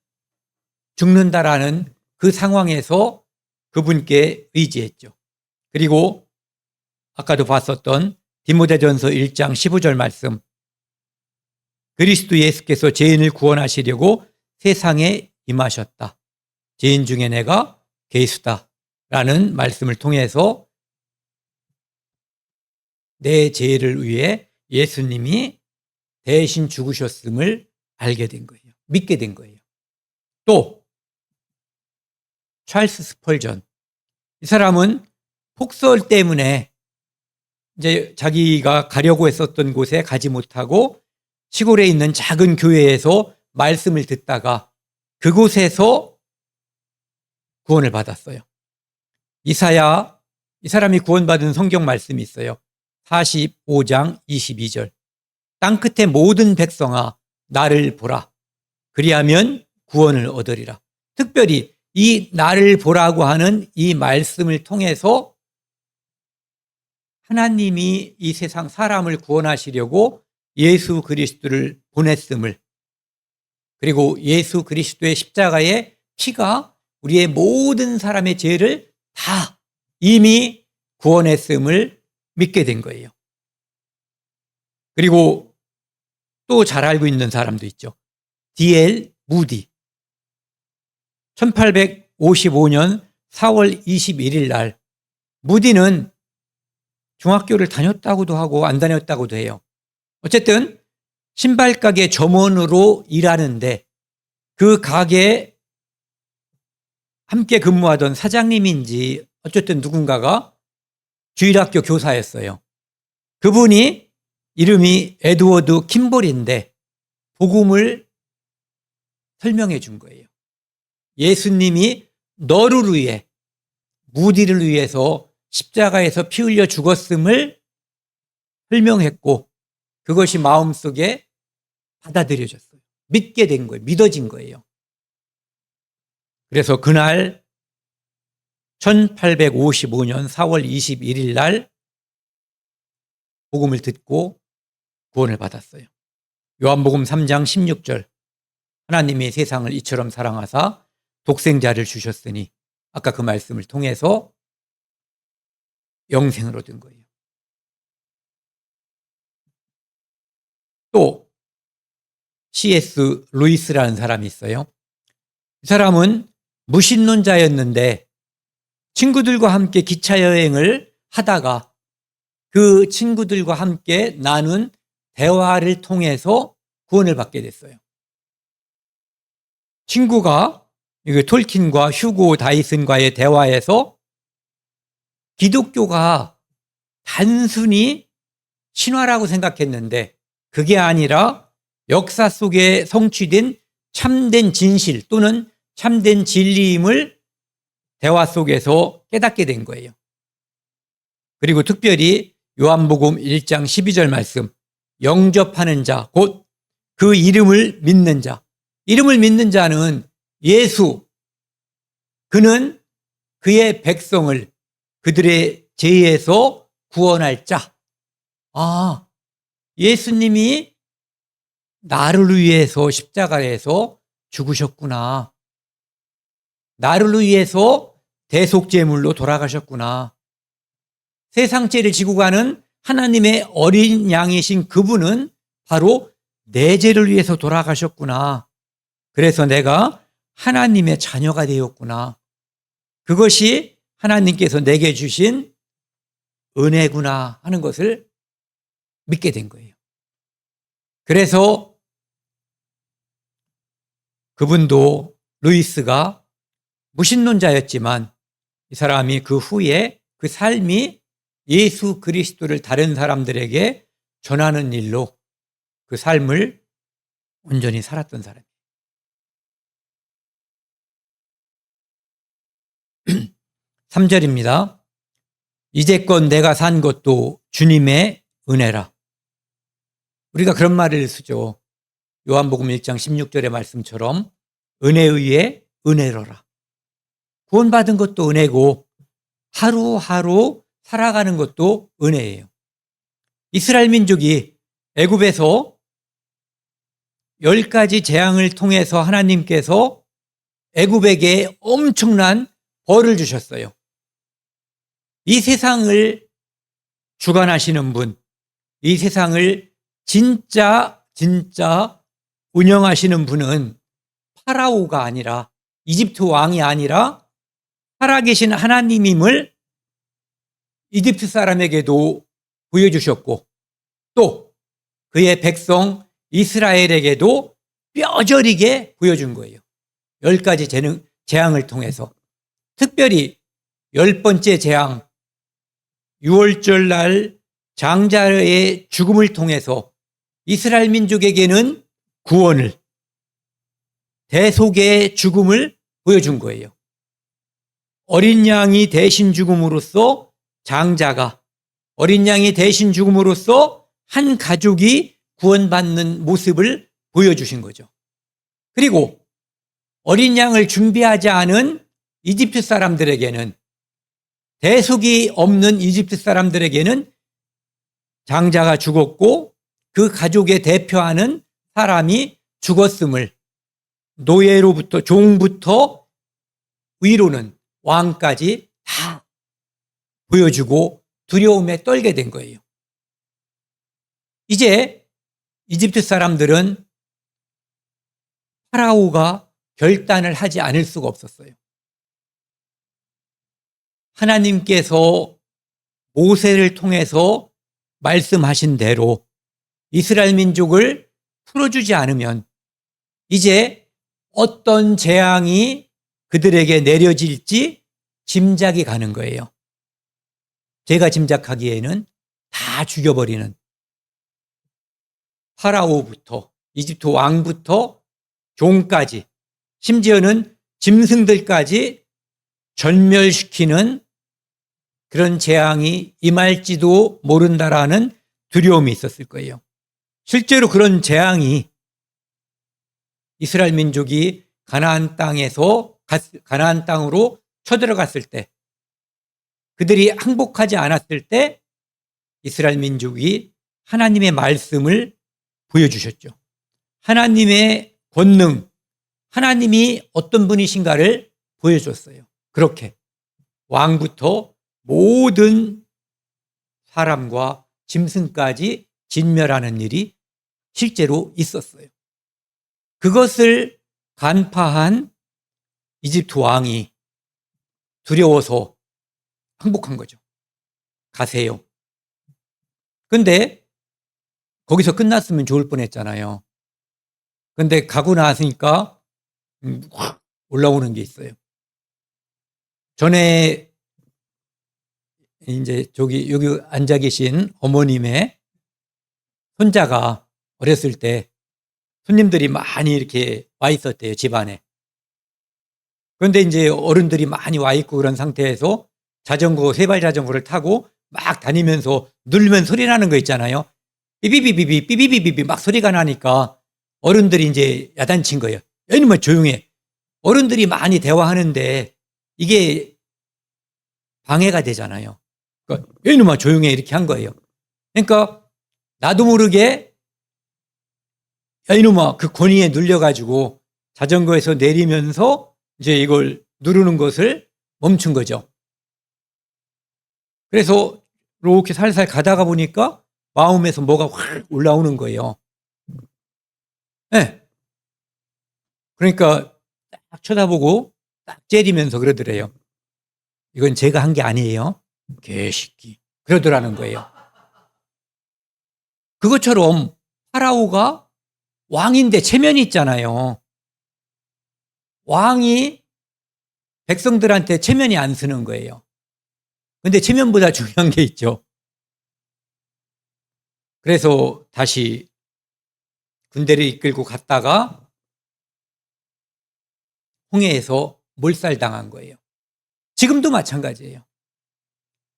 S1: 죽는다라는 그 상황에서 그분께 의지했죠. 그리고 아까도 봤었던 디모데전서 1장 15절 말씀. 그리스도 예수께서 죄인을 구원하시려고 세상에 임하셨다. 죄인 중에 내가 괴수다. 라는 말씀을 통해서 내 죄를 위해 예수님이 대신 죽으셨음을 알게 된 거예요. 믿게 된 거예요. 또 찰스 스펄전. 이 사람은 폭설 때문에 이제 자기가 가려고 했었던 곳에 가지 못하고 시골에 있는 작은 교회에서 말씀을 듣다가 그곳에서 구원을 받았어요. 이사야, 이 사람이 구원받은 성경 말씀이 있어요. 45장 22절. 땅끝의 모든 백성아 나를 보라. 그리하면 구원을 얻으리라. 특별히 이 나를 보라고 하는 이 말씀을 통해서 하나님이 이 세상 사람을 구원하시려고 예수 그리스도를 보냈음을, 그리고 예수 그리스도의 십자가의 피가 우리의 모든 사람의 죄를 다 이미 구원했음을 믿게 된 거예요. 그리고 또 잘 알고 있는 사람도 있죠. D.L. 무디. 1855년 4월 21일 날 무디는 중학교를 다녔다고도 하고 안 다녔다고도 해요. 어쨌든 신발가게 점원으로 일하는데 그 가게에 함께 근무하던 사장님인지 어쨌든 누군가가 주일학교 교사였어요. 그분이 이름이 에드워드 킴볼인데 복음을 설명해 준 거예요. 예수님이 너를 위해, 무디를 위해서 십자가에서 피 흘려 죽었음을 설명했고 그것이 마음속에 받아들여졌어요. 믿게 된 거예요. 믿어진 거예요. 그래서 그날 1855년 4월 21일 날 복음을 듣고 구원을 받았어요. 요한복음 3장 16절. 하나님이 세상을 이처럼 사랑하사 독생자를 주셨으니, 아까 그 말씀을 통해서 영생을 얻은 거예요. 또 C.S. 루이스라는 사람이 있어요. 이 사람은 무신론자였는데 친구들과 함께 기차 여행을 하다가 그 친구들과 함께 나눈 대화를 통해서 구원을 받게 됐어요. 친구가 톨킨과 휴고 다이슨과의 대화에서 기독교가 단순히 신화라고 생각했는데 그게 아니라 역사 속에 성취된 참된 진실 또는 참된 진리임을 대화 속에서 깨닫게 된 거예요. 그리고 특별히 요한복음 1장 12절 말씀, 영접하는 자, 곧 그 이름을 믿는 자. 이름을 믿는 자는 예수, 그는 그의 백성을 그들의 죄에서 구원할 자. 아, 예수님이 나를 위해서 십자가에서 죽으셨구나. 나를 위해서 대속제물로 돌아가셨구나. 세상 죄를 지고 가는 하나님의 어린 양이신 그분은 바로 내 죄를 위해서 돌아가셨구나. 그래서 내가 하나님의 자녀가 되었구나. 그것이 하나님께서 내게 주신 은혜구나 하는 것을 믿게 된 거예요. 그래서 그분도 루이스가 무신론자였지만 이 사람이 그 후에 그 삶이 예수 그리스도를 다른 사람들에게 전하는 일로 그 삶을 온전히 살았던 사람이에요. 3절입니다. 이제껏 내가 산 것도 주님의 은혜라. 우리가 그런 말을 쓰죠. 요한복음 1장 16절의 말씀처럼 은혜 위에 은혜로라. 구원받은 것도 은혜고 하루하루 살아가는 것도 은혜예요. 이스라엘 민족이 애굽에서 10가지 재앙을 통해서 하나님께서 애굽에게 엄청난 벌을 주셨어요. 이 세상을 주관하시는 분, 이 세상을 진짜 운영하시는 분은 파라오가 아니라 이집트 왕이 아니라 살아계신 하나님임을 이집트 사람에게도 보여주셨고 또 그의 백성 이스라엘에게도 뼈저리게 보여준 거예요. 10가지 재앙을 통해서 특별히 10번째 재앙 6월절 날 장자의 죽음을 통해서 이스라엘 민족에게는 구원을 대속의 죽음을 보여준 거예요. 어린 양이 대신 죽음으로써 장자가 어린 양이 대신 죽음으로써 한 가족이 구원받는 모습을 보여주신 거죠. 그리고 어린 양을 준비하지 않은 이집트 사람들에게는 대속이 없는 이집트 사람들에게는 장자가 죽었고 그 가족의 대표하는 사람이 죽었음을 노예로부터 종부터 위로는 왕까지 다 보여주고 두려움에 떨게 된 거예요. 이제 이집트 사람들은 파라오가 결단을 하지 않을 수가 없었어요. 하나님께서 모세를 통해서 말씀하신 대로 이스라엘 민족을 풀어주지 않으면 이제 어떤 재앙이 그들에게 내려질지 짐작이 가는 거예요. 제가 짐작하기에는 다 죽여버리는 파라오부터 이집트 왕부터 종까지 심지어는 짐승들까지 전멸시키는 그런 재앙이 임할지도 모른다라는 두려움이 있었을 거예요. 실제로 그런 재앙이 이스라엘 민족이 가나안 땅으로 쳐들어갔을 때 그들이 항복하지 않았을 때 이스라엘 민족이 하나님의 말씀을 보여주셨죠. 하나님의 권능, 하나님이 어떤 분이신가를 보여줬어요. 그렇게 왕부터 모든 사람과 짐승까지 진멸하는 일이 실제로 있었어요. 그것을 간파한 이집트 왕이 두려워서 항복한 거죠. 가세요. 근데 거기서 끝났으면 좋을 뻔했잖아요. 근데 가고 나서니까 확 올라오는 게 있어요. 전에 이제 여기 앉아 계신 어머님의 손자가 어렸을 때 손님들이 많이 이렇게 와 있었대요, 집안에. 그런데 이제 어른들이 많이 와 있고 그런 상태에서 세발 자전거를 타고 막 다니면서 누르면 소리 나는 거 있잖아요. 삐비비비비 삐비비비비 막 소리가 나니까 어른들이 이제 야단친 거예요. 야, 이놈아 조용해. 어른들이 많이 대화하는데 이게 방해가 되잖아요. 그러니까 이놈아 조용해 이렇게 한 거예요. 그러니까 나도 모르게 야 이놈아 그 권위에 눌려가지고 자전거에서 내리면서 이제 이걸 누르는 것을 멈춘 거죠. 그래서 이렇게 살살 가다가 보니까 마음에서 뭐가 확 올라오는 거예요. 네. 그러니까 딱 쳐다보고 딱 째리면서 그러더래요. 이건 제가 한 게 아니에요. 개새끼. 그러더라는 거예요. 그것처럼 파라오가 왕인데 체면이 있잖아요. 왕이 백성들한테 체면이 안 쓰는 거예요. 근데 체면보다 중요한 게 있죠. 그래서 다시 군대를 이끌고 갔다가 홍해에서 몰살당한 거예요. 지금도 마찬가지예요.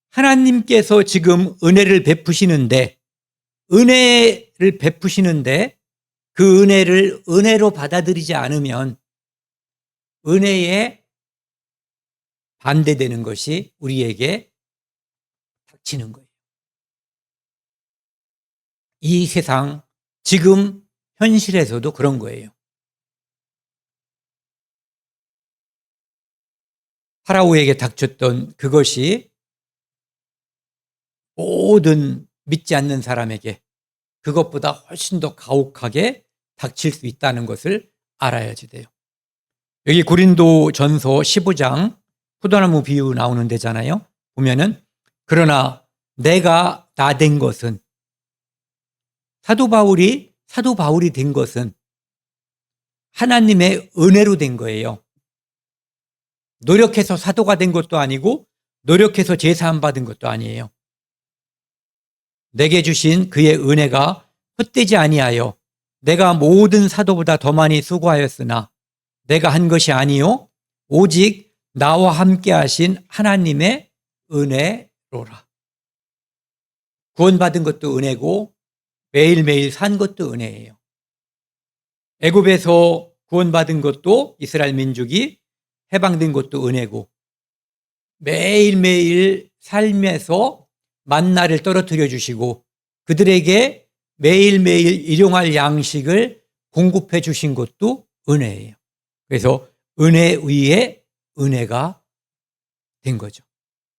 S1: 하나님께서 지금 은혜를 베푸시는데 그 은혜를 은혜로 받아들이지 않으면 은혜에 반대되는 것이 우리에게 닥치는 거예요. 이 세상 지금 현실에서도 그런 거예요. 파라오에게 닥쳤던 그것이 모든 믿지 않는 사람에게 그것보다 훨씬 더 가혹하게 닥칠 수 있다는 것을 알아야지 돼요. 여기 고린도전서 15장 포도나무 비유 나오는 데잖아요. 보면은 그러나 내가 나 된 것은 사도 바울이 된 것은 하나님의 은혜로 된 거예요. 노력해서 사도가 된 것도 아니고 노력해서 제사함 받은 것도 아니에요. 내게 주신 그의 은혜가 헛되지 아니하여 내가 모든 사도보다 더 많이 수고하였으나 내가 한 것이 아니요 오직 나와 함께 하신 하나님의 은혜로라. 구원받은 것도 은혜고 매일매일 산 것도 은혜예요. 애굽에서 구원받은 것도 이스라엘 민족이 해방된 것도 은혜고 매일매일 삶에서 만나를 떨어뜨려 주시고 그들에게 매일매일 일용할 양식을 공급해 주신 것도 은혜예요. 그래서 은혜 위에 은혜가 된 거죠.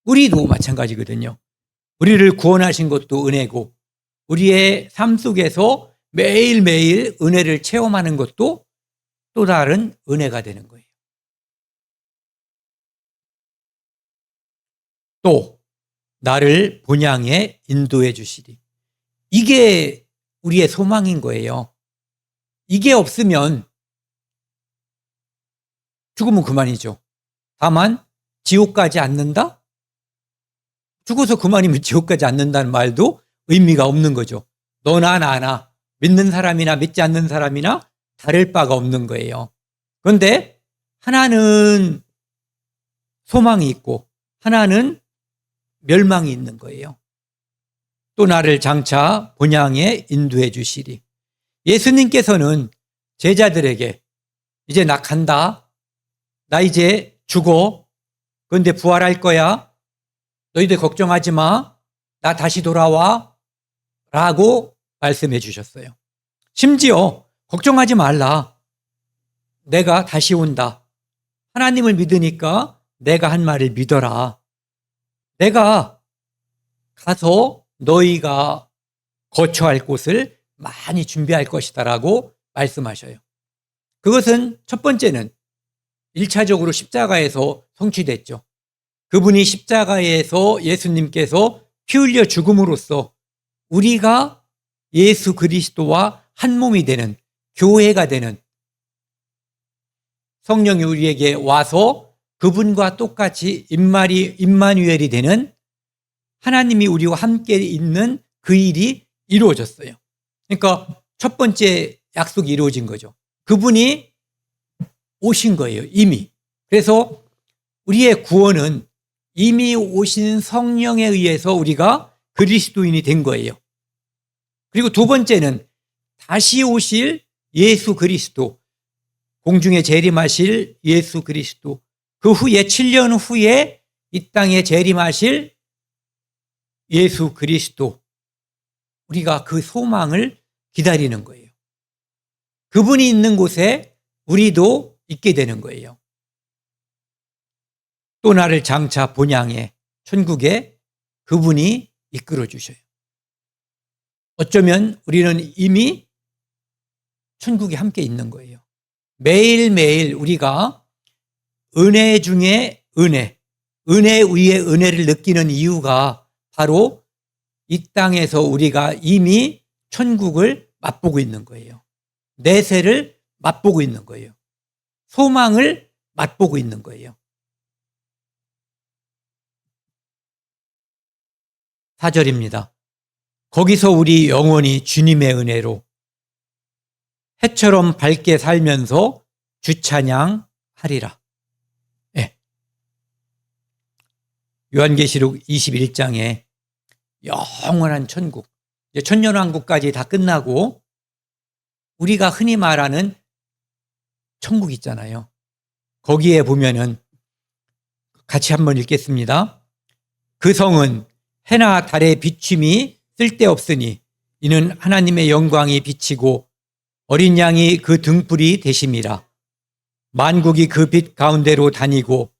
S1: 우리도 마찬가지거든요. 우리를 구원하신 것도 은혜고 우리의 삶 속에서 매일매일 은혜를 체험하는 것도 또 다른 은혜가 되는 거예요. 또 나를 본향에 인도해 주시리. 이게 우리의 소망인 거예요. 이게 없으면 죽으면 그만이죠. 다만 지옥 가지 않는다? 죽어서 그만이면 지옥 가지 않는다는 말도 의미가 없는 거죠. 너나 나나 믿는 사람이나 믿지 않는 사람이나 다를 바가 없는 거예요. 그런데 하나는 소망이 있고 하나는 멸망이 있는 거예요. 또 나를 장차 본향에 인도해 주시리. 예수님께서는 제자들에게 이제 나 간다. 나 이제 죽어. 그런데 부활할 거야. 너희들 걱정하지 마. 나 다시 돌아와. 라고 말씀해 주셨어요. 심지어 걱정하지 말라. 내가 다시 온다. 하나님을 믿으니까 내가 한 말을 믿어라. 내가 가서 너희가 거처할 곳을 많이 준비할 것이다 라고 말씀하셔요. 그것은 첫 번째는 1차적으로 십자가에서 성취됐죠. 그분이 십자가에서 예수님께서 피 흘려 죽음으로써 우리가 예수 그리스도와 한 몸이 되는 교회가 되는 성령이 우리에게 와서 그분과 똑같이 임마누엘이 되는 하나님이 우리와 함께 있는 그 일이 이루어졌어요. 그러니까 첫 번째 약속이 이루어진 거죠. 그분이 오신 거예요, 이미. 그래서 우리의 구원은 이미 오신 성령에 의해서 우리가 그리스도인이 된 거예요. 그리고 두 번째는 다시 오실 예수 그리스도, 공중에 재림하실 예수 그리스도, 그 후에 7년 후에 이 땅에 재림하실 예수 그리스도, 우리가 그 소망을 기다리는 거예요. 그분이 있는 곳에 우리도 있게 되는 거예요. 또 나를 장차 본향에 천국에 그분이 이끌어 주셔요. 어쩌면 우리는 이미 천국에 함께 있는 거예요. 매일매일 우리가 은혜 중에 은혜 위에 은혜를 느끼는 이유가 바로 이 땅에서 우리가 이미 천국을 맛보고 있는 거예요. 내세를 맛보고 있는 거예요. 소망을 맛보고 있는 거예요. 4절입니다. 거기서 우리 영원히 주님의 은혜로 해처럼 밝게 살면서 주찬양하리라. 네. 요한계시록 21장에 영원한 천국, 천년왕국까지 다 끝나고 우리가 흔히 말하는 천국 있잖아요. 거기에 보면은 같이 한번 읽겠습니다. 그 성은 해나 달의 비춤이 쓸데없으니 이는 하나님의 영광이 비치고 어린 양이 그 등불이 되심이라. 만국이 그 빛 가운데로 다니고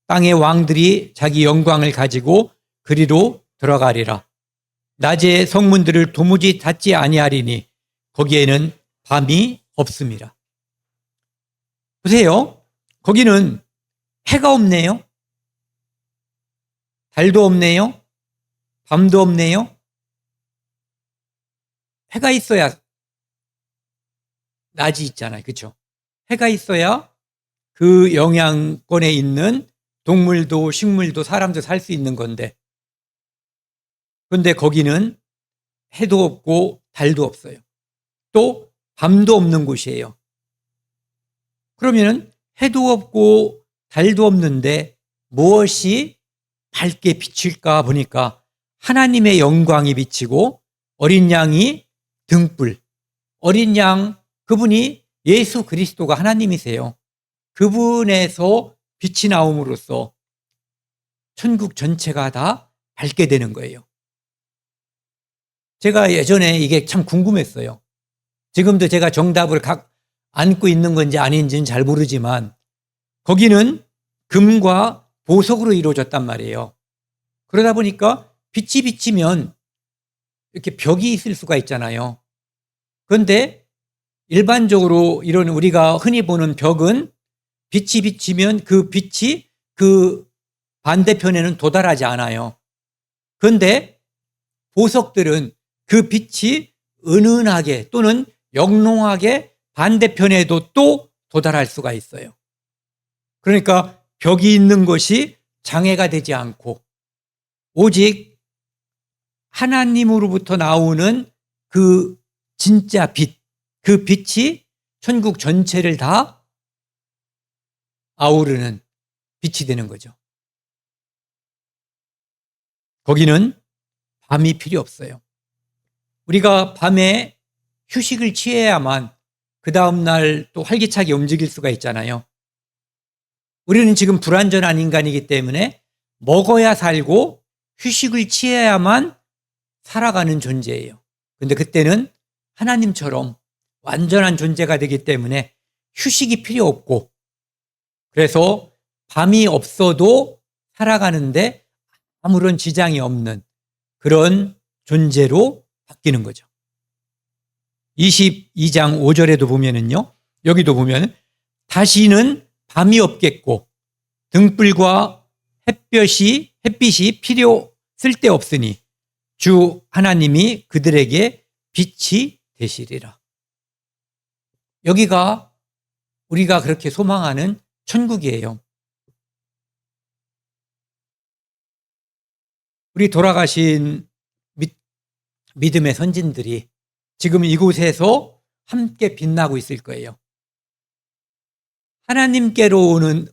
S1: 땅의 왕들이 자기 영광을 가지고 그리로 들어가리라. 낮에 성문들을 도무지 닫지 아니하리니 거기에는 밤이 없음이라. 보세요. 거기는 해가 없네요. 달도 없네요. 밤도 없네요. 해가 있어야 낮이 있잖아요. 그렇죠? 해가 있어야 그 영향권에 있는 동물도 식물도 사람도 살 수 있는 건데, 그런데 거기는 해도 없고 달도 없어요. 또 밤도 없는 곳이에요. 그러면 해도 없고 달도 없는데 무엇이 밝게 비칠까 보니까 하나님의 영광이 비치고 어린 양이 등불, 어린 양, 그분이 예수 그리스도가 하나님이세요. 그분에서 빛이 나옴으로써 천국 전체가 다 밝게 되는 거예요. 제가 예전에 이게 참 궁금했어요. 지금도 제가 정답을 안고 있는 건지 아닌지는 잘 모르지만 거기는 금과 보석으로 이루어졌단 말이에요. 그러다 보니까 빛이 비치면 이렇게 벽이 있을 수가 있잖아요. 그런데 일반적으로 이런 우리가 흔히 보는 벽은 빛이 비치면 그 빛이 그 반대편에는 도달하지 않아요. 그런데 보석들은 그 빛이 은은하게 또는 영롱하게 반대편에도 또 도달할 수가 있어요. 그러니까 벽이 있는 것이 장애가 되지 않고 오직 하나님으로부터 나오는 그 진짜 빛, 그 빛이 천국 전체를 다 아우르는 빛이 되는 거죠. 거기는 밤이 필요 없어요. 우리가 밤에 휴식을 취해야만 그 다음날 또 활기차게 움직일 수가 있잖아요. 우리는 지금 불완전한 인간이기 때문에 먹어야 살고 휴식을 취해야만 살아가는 존재예요. 그런데 그때는 하나님처럼 완전한 존재가 되기 때문에 휴식이 필요 없고, 그래서 밤이 없어도 살아가는데 아무런 지장이 없는 그런 존재로 바뀌는 거죠. 22장 5절에도 보면은요, 여기도 보면 다시는 밤이 없겠고 등불과 햇빛이 쓸데없으니 주 하나님이 그들에게 빛이 되시리라. 여기가 우리가 그렇게 소망하는 천국이에요. 우리 돌아가신 믿음의 선진들이 지금 이곳에서 함께 빛나고 있을 거예요. 하나님께로부터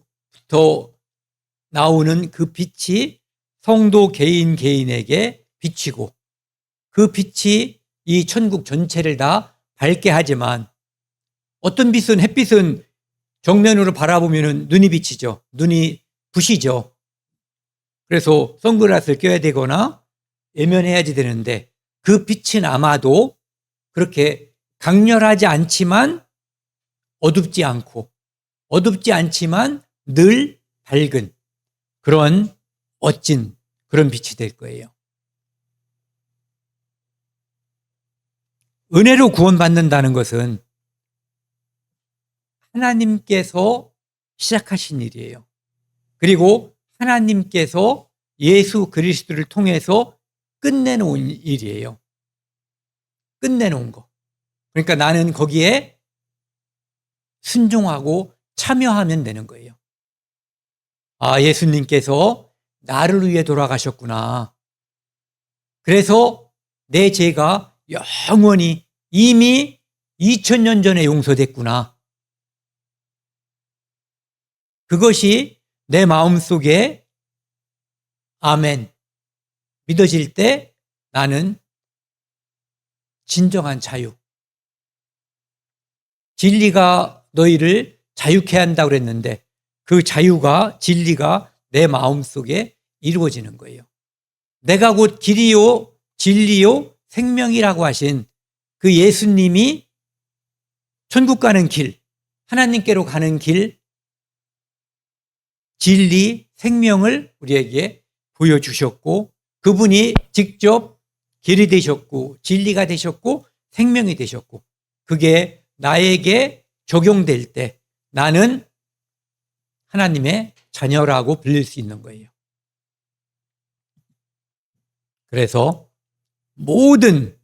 S1: 나오는 그 빛이 성도 개인에게 비치고 그 빛이 이 천국 전체를 다 밝게 하지만 어떤 빛은 햇빛은 정면으로 바라보면 눈이 비치죠. 눈이 부시죠. 그래서 선글라스를 껴야 되거나 외면해야지 되는데 그 빛은 아마도 그렇게 강렬하지 않지만 어둡지 않고 어둡지 않지만 늘 밝은 그런 멋진 그런 빛이 될 거예요. 은혜로 구원받는다는 것은 하나님께서 시작하신 일이에요. 그리고 하나님께서 예수 그리스도를 통해서 끝내놓은 일이에요. 끝내놓은 거. 그러니까 나는 거기에 순종하고 참여하면 되는 거예요. 아, 예수님께서 나를 위해 돌아가셨구나. 그래서 내 죄가 영원히 이미 2000년 전에 용서됐구나. 그것이 내 마음속에 아멘 믿어질 때 나는 진정한 자유. 진리가 너희를 자유케 한다고 그랬는데 그 자유가 진리가 내 마음속에 이루어지는 거예요. 내가 곧 길이요 진리요 생명이라고 하신 그 예수님이 천국 가는 길, 하나님께로 가는 길, 진리, 생명을 우리에게 보여주셨고 그분이 직접 길이 되셨고 진리가 되셨고 생명이 되셨고 그게 나에게 적용될 때 나는 하나님의 자녀라고 불릴 수 있는 거예요. 그래서 모든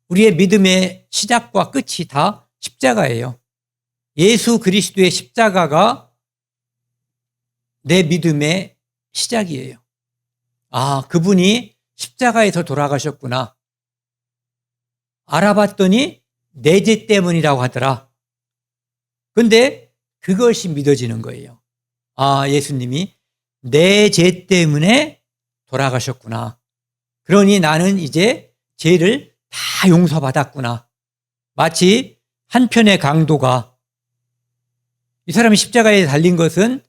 S1: 우리의 믿음의 시작과 끝이 다 십자가예요. 예수 그리스도의 십자가가 내 믿음의 시작이에요. 아, 그분이 십자가에서 돌아가셨구나. 알아봤더니 내 죄 때문이라고 하더라. 근데 그것이 믿어지는 거예요. 아, 예수님이 내 죄 때문에 돌아가셨구나. 그러니 나는 이제 죄를 다 용서받았구나. 마치 한편의 강도가 이 사람이 십자가에 달린 것은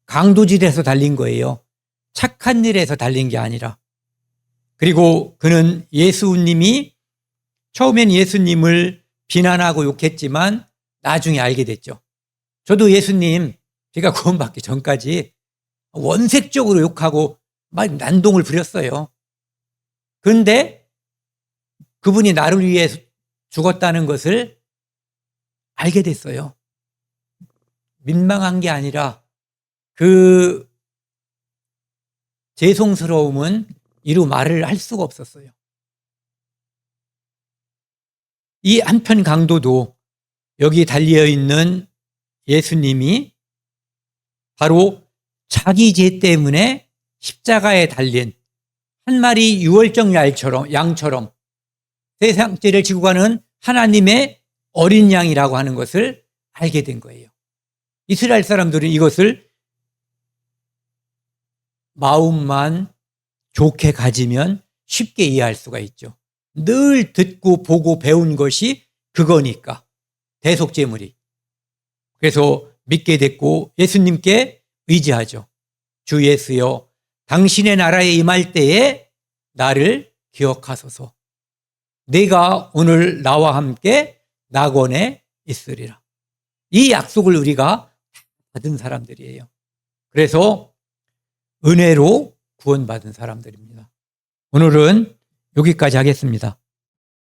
S1: 강도질에서 달린 거예요. 착한 일에서 달린 게 아니라. 그리고 그는 예수님이 처음엔 예수님을 비난하고 욕했지만 나중에 알게 됐죠. 저도 예수님 제가 구원받기 전까지 원색적으로 욕하고 막 난동을 부렸어요. 그런데 그분이 나를 위해 죽었다는 것을 알게 됐어요. 민망한 게 아니라 그 죄송스러움은 이루 말을 할 수가 없었어요. 이 한편 강도도 여기 달려 있는 예수님이 바로 자기 죄 때문에 십자가에 달린 한 마리 유월절 양처럼 세상 죄를 지고 가는 하나님의 어린 양이라고 하는 것을 알게 된 거예요. 이스라엘 사람들은 이것을 마음만 좋게 가지면 쉽게 이해할 수가 있죠. 늘 듣고 보고 배운 것이 그거니까 대속죄물이. 그래서 믿게 됐고 예수님께 의지하죠. 주 예수여 당신의 나라에 임할 때에 나를 기억하소서. 내가 오늘 나와 함께 낙원에 있으리라. 이 약속을 우리가 받은 사람들이에요. 그래서 은혜로 구원받은 사람들입니다. 오늘은 여기까지 하겠습니다.